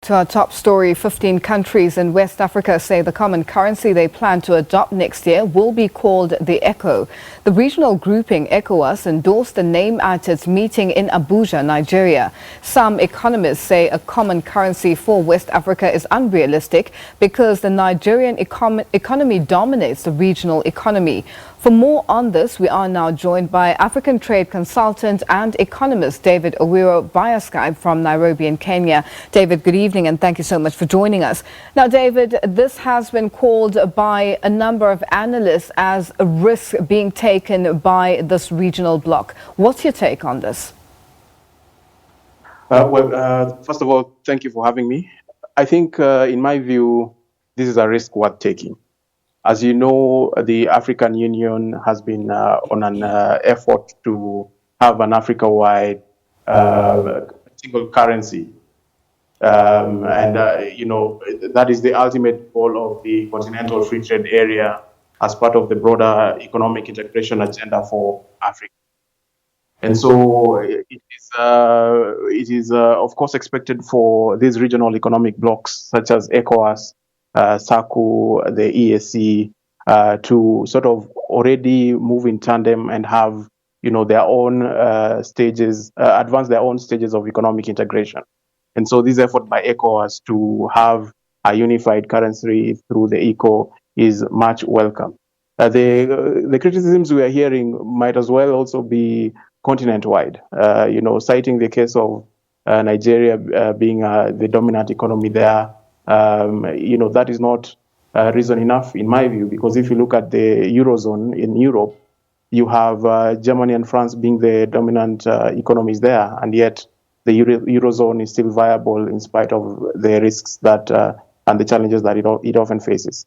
To our top story, 15 countries in West Africa say the common currency they plan to adopt next year will be called the ECO. The regional grouping ECOWAS endorsed the name at its meeting in Abuja, Nigeria. Some economists say a common currency for West Africa is unrealistic because the Nigerian economy dominates the regional economy. For more on this, we are now joined by African trade consultant and economist David Owiro via Skype from Nairobi in Kenya. David, good evening and thank you so much for joining us. Now, David, this has been called by a number of analysts as a risk being taken by this regional bloc. What's your take on this? First of all, thank you for having me. I think, in my view, this is a risk worth taking. As you know, the African Union has been on an effort to have an Africa-wide single currency. That is the ultimate goal of the continental free trade area as part of the broader economic integration agenda for Africa. And so it is of course, expected for these regional economic blocs such as ECOWAS, SACU, the EAC, to sort of already move in tandem and have, their own stages, advance their own stages of economic integration. And so this effort by ECOWAS to have a unified currency through the ECO is much welcome. The criticisms we are hearing might as well also be continent-wide, citing the case of Nigeria being the dominant economy there. That is not reason enough, in my view, because if you look at the Eurozone in Europe, you have Germany and France being the dominant economies there, and yet the Eurozone is still viable in spite of the risks that and the challenges that it often faces.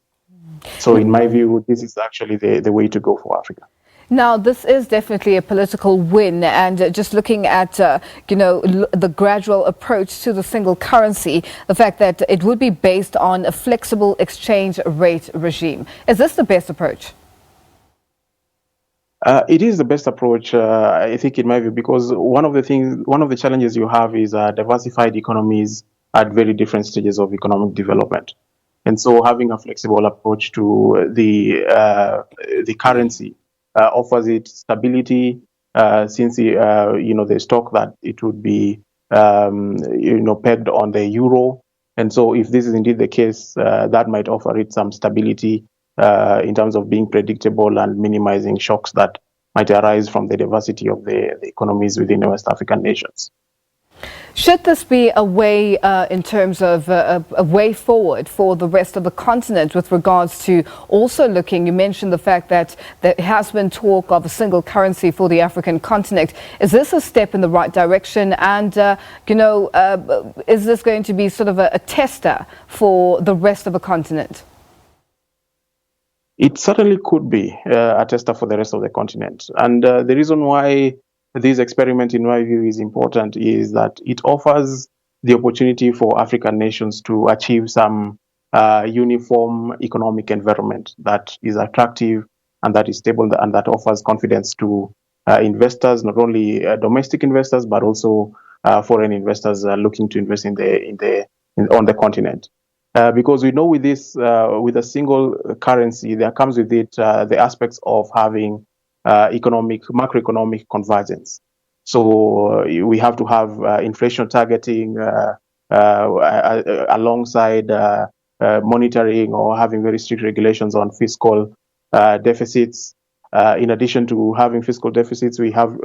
So in my view, this is actually the way to go for Africa. Now, this is definitely a political win, and just looking at, the gradual approach to the single currency, the fact that it would be based on a flexible exchange rate regime. Is this the best approach? It is the best approach, I think, in my view, because one of the challenges you have is diversified economies at very different stages of economic development. And so having a flexible approach to the currency offers it stability, since there's talk that it would be pegged on the euro, and so if this is indeed the case, that might offer it some stability in terms of being predictable and minimizing shocks that might arise from the diversity of the economies within the West African nations. Should this be a way, in terms of a way forward for the rest of the continent with regards to also looking, you mentioned the fact that there has been talk of a single currency for the African continent. Is this a step in the right direction? And, is this going to be sort of a tester for the rest of the continent? It certainly could be a tester for the rest of the continent. And the reason why this experiment, in my view, is important is that it offers the opportunity for African nations to achieve some uniform economic environment that is attractive and that is stable and that offers confidence to investors, not only domestic investors, but also foreign investors looking to invest on the continent. Because we know with this, with a single currency, there comes with it the aspects of having macroeconomic convergence. So we have to have inflation targeting alongside monitoring or having very strict regulations on fiscal deficits. In addition to having fiscal deficits, we have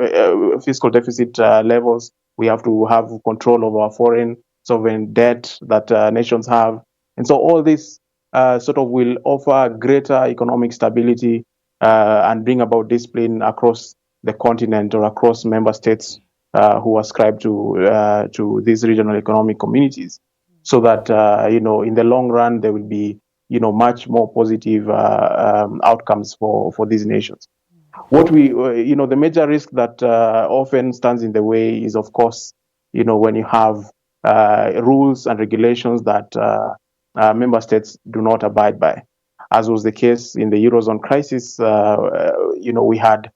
fiscal deficit levels. We have to have control of our foreign sovereign debt that nations have. And so all this sort of will offer greater economic stability and bring about discipline across the continent or across member states who ascribe to these regional economic communities, so that in the long run there will be much more positive outcomes for these nations. What the major risk that often stands in the way is, of course, when you have rules and regulations that member states do not abide by, as was the case in the Eurozone crisis. We had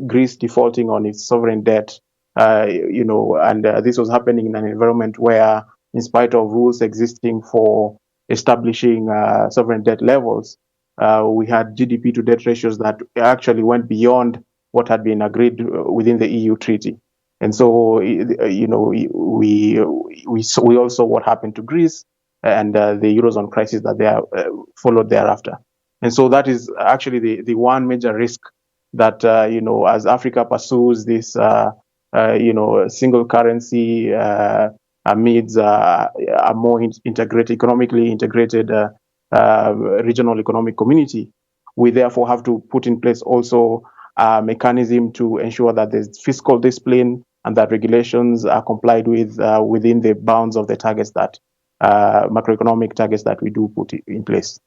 Greece defaulting on its sovereign debt, and this was happening in an environment where in spite of rules existing for establishing sovereign debt levels, we had GDP to debt ratios that actually went beyond what had been agreed within the EU treaty. And so, we all saw what happened to Greece and the Eurozone crisis that they followed thereafter. And so that is actually the one major risk that, as Africa pursues this, single currency amidst a more economically integrated regional economic community, we therefore have to put in place also a mechanism to ensure that there's fiscal discipline and that regulations are complied with within the bounds of the targets that macroeconomic targets that we do put in place.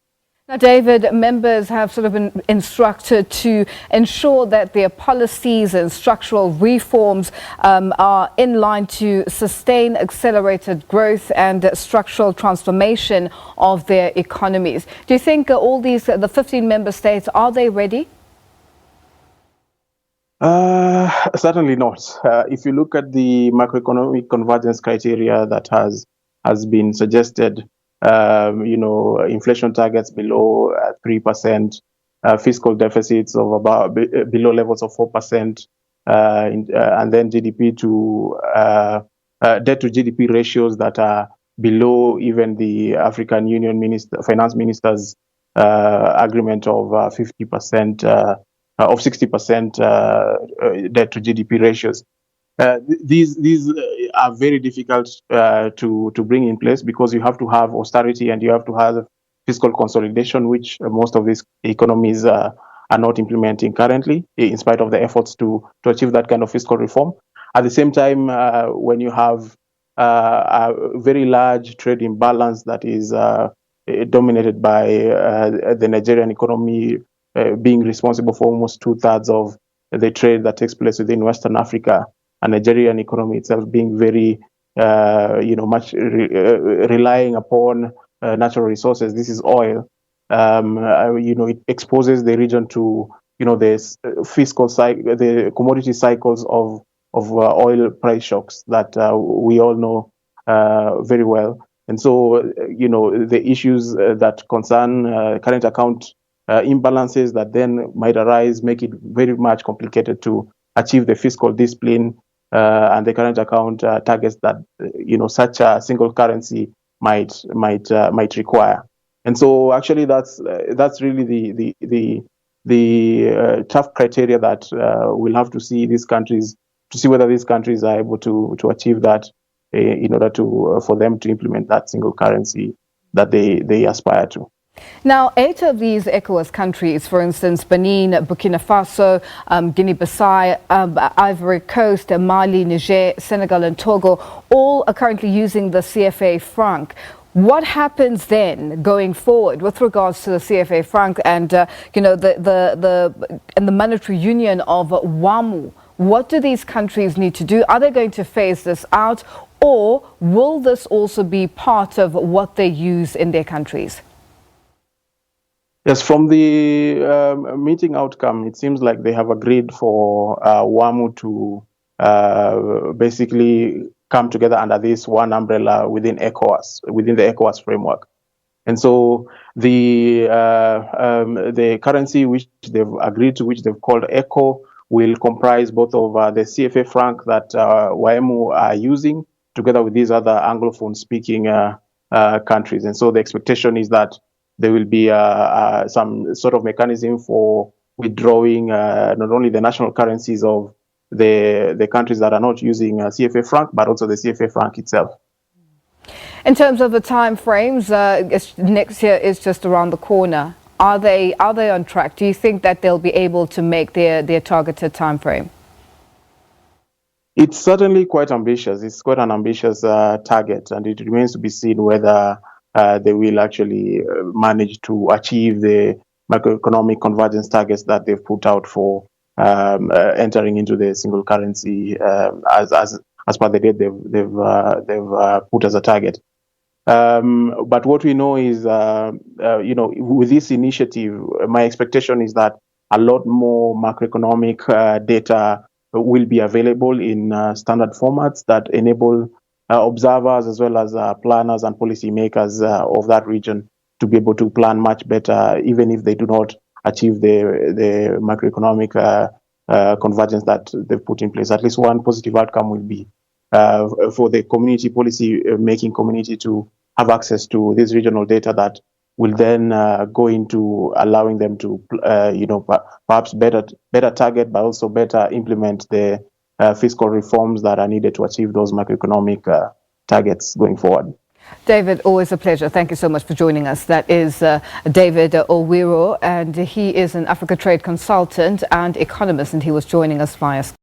Now, David, members have sort of been instructed to ensure that their policies and structural reforms are in line to sustain accelerated growth and structural transformation of their economies. Do you think all these, the 15 member states, are they ready? Certainly not. If you look at the macroeconomic convergence criteria that has been suggested, inflation targets below 3%, fiscal deficits of about below levels of 4%, and then GDP to debt to GDP ratios that are below even the African Union finance ministers' agreement of 50%. Of 60% debt to GDP ratios. These are very difficult to bring in place because you have to have austerity and you have to have fiscal consolidation, which most of these economies are not implementing currently, in spite of the efforts to achieve that kind of fiscal reform. At the same time, when you have a very large trade imbalance that is dominated by the Nigerian economy being responsible for almost 2/3 of the trade that takes place within Western Africa, and Nigerian economy itself being very, much relying upon natural resources. This is oil. It exposes the region to, the fiscal cycle, the commodity cycles of oil price shocks that we all know very well. And so, the issues that concern current account imbalances that then might arise make it very much complicated to achieve the fiscal discipline and the current account targets that such a single currency might require. And so actually that's really the tough criteria that we'll have to see whether these countries are able to achieve that in order for them to implement that single currency that they aspire to. Now, 8 of these ECOWAS countries, for instance, Benin, Burkina Faso, Guinea-Bissau, Ivory Coast, Mali, Niger, Senegal and Togo, all are currently using the CFA franc. What happens then going forward with regards to the CFA franc and, the monetary union of WAMU? What do these countries need to do? Are they going to phase this out, or will this also be part of what they use in their countries? Yes, from the meeting outcome, it seems like they have agreed for WAMU to basically come together under this one umbrella within ECOWAS, within the ECOWAS framework. And so the currency which they've agreed to, which they've called ECO, will comprise both of the CFA franc that WAMU are using, together with these other Anglophone-speaking countries. And so the expectation is that there will be some sort of mechanism for withdrawing not only the national currencies of the countries that are not using CFA franc, but also the CFA franc itself. In terms of the time frames, next year is just around the corner. Are they on track? Do you think that they'll be able to make their targeted time frame? It's certainly quite ambitious. It's quite an ambitious target, and it remains to be seen whether they will actually manage to achieve the macroeconomic convergence targets that they've put out for entering into the single currency as per the date they've put as a target. But what we know is, with this initiative, my expectation is that a lot more macroeconomic data will be available in standard formats that enable observers as well as planners and policymakers of that region to be able to plan much better, even if they do not achieve the macroeconomic convergence that they've put in place. At least one positive outcome will be for the community policy making community to have access to this regional data that will then go into allowing them to, perhaps better target, but also better implement the fiscal reforms that are needed to achieve those macroeconomic targets going forward. David, always a pleasure. Thank you so much for joining us. That is David Owiro, and he is an Africa trade consultant and economist, and he was joining us via Skype.